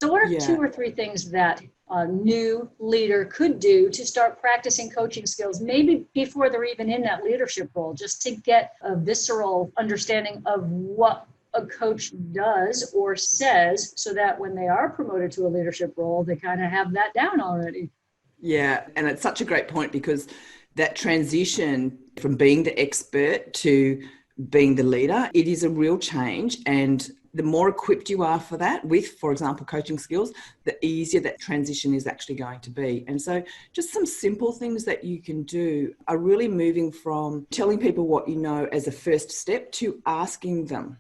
So what are Yeah. 2 or 3 things that a new leader could do to start practicing coaching skills, maybe before they're even in that leadership role, just to get a visceral understanding of what a coach does or says, so that when they are promoted to a leadership role, they kind of have that down already? Yeah. And it's such a great point, because that transition from being the expert to being the leader, it is a real change. And the more equipped you are for that with, for example, coaching skills, the easier that transition is actually going to be. And so just some simple things that you can do are really moving from telling people what you know as a first step to asking them,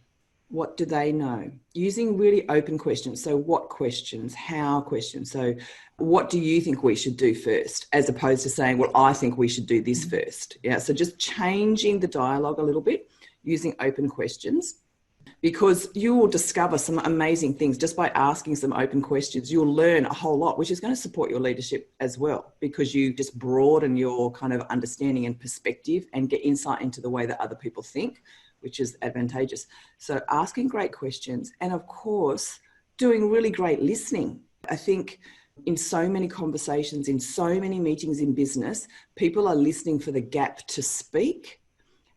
what do they know? Using really open questions. So what questions? How questions? So what do you think we should do first? As opposed to saying, well, I think we should do this first. Yeah. So just changing the dialogue a little bit, using open questions, because you will discover some amazing things just by asking some open questions. You'll learn a whole lot, which is going to support your leadership as well, because you just broaden your kind of understanding and perspective and get insight into the way that other people think, which is advantageous. So asking great questions, and of course, doing really great listening. I think in so many conversations, in so many meetings in business, people are listening for the gap to speak,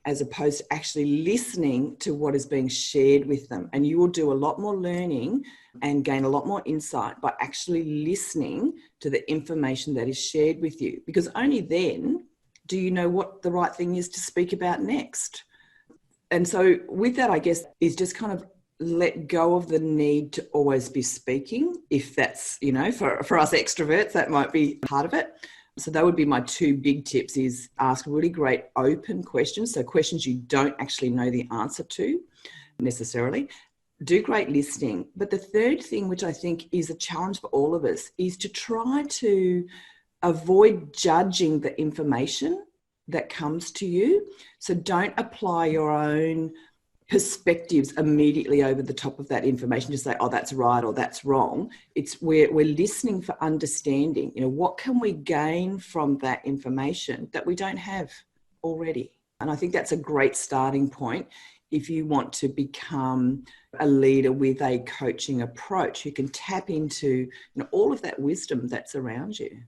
as opposed to actually listening to what is being shared with them. And you will do a lot more learning and gain a lot more insight by actually listening to the information that is shared with you, because only then do you know what the right thing is to speak about next. And so with that, I guess, is just kind of let go of the need to always be speaking. If that's, for us extroverts, that might be part of it. So that would be my 2 big tips: is ask really great open questions. So questions you don't actually know the answer to necessarily. Do great listening. But the third thing, which I think is a challenge for all of us, is to try to avoid judging the information that comes to you. So don't apply your own perspectives immediately over the top of that information to say, oh, that's right or that's wrong. It's we're listening for understanding. What can we gain from that information that we don't have already? And I think that's a great starting point if you want to become a leader with a coaching approach. You can tap into all of that wisdom that's around you.